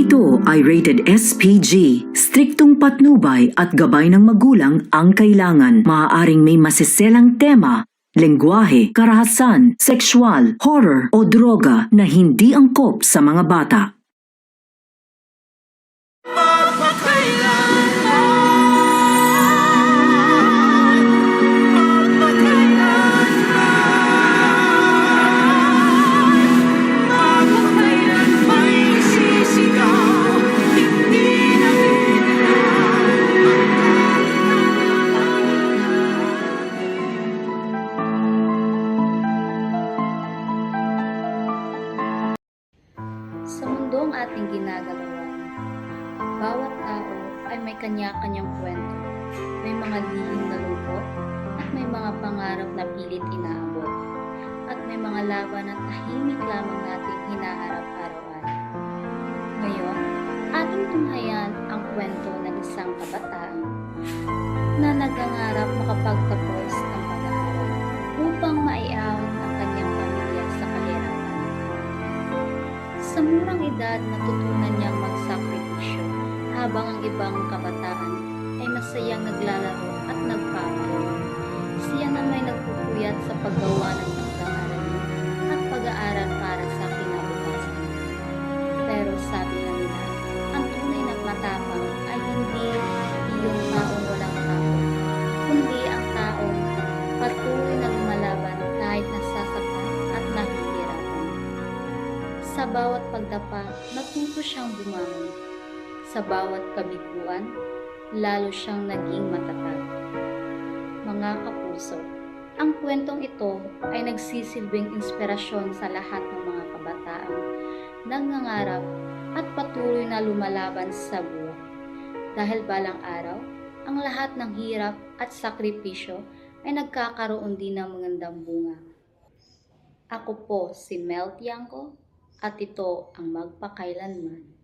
Ito ay rated SPG. Striktong patnubay at gabay ng magulang ang kailangan. Maaaring may masiselang tema, lengguwahe, karahasan, sexual, horror o droga na hindi angkop sa mga bata. Sa mundong ating ginagalawan, bawat tao ay may kanya-kanyang kwento. May mga lihim na lungkot at may mga pangarap na pilit inaabot. At may mga laban at tahimik lamang nating hinaharap araw-araw. Ngayon, ating tunghayan ang kwento ng isang kabataan na nagangarap makapagtapos ng pag-aaral upang maiahon ang kanyang pamilya sa kahirapan. Sa murang edad, natutunan niyang magsakripisyo habang ang ibang kabataan ay masayang naglalaro at nagpapalaro. Siya na may nagpupuyat sa paggawa ng pag-aaral at pag-aaral para sa kinabukasan. Pero sabi na nila, ang tunay na matapang ay hindi yung taong walang takot, kundi ang taong patuloy na lumalaban kahit nasasaktan at nahihirapan. Sa bawat pagdapa, natuto siyang bumangon. Sa bawat kabiguan, lalo siyang naging matatag. Mga kapuso, ang kwentong ito ay nagsisilbing inspirasyon sa lahat ng mga kabataang nangangarap at patuloy na lumalaban sa buhay. Dahil balang araw, ang lahat ng hirap at sakripisyo ay nagkakaroon din ng magandang bunga. Ako po si Mel Tiangco, at ito ang Magpakailanman.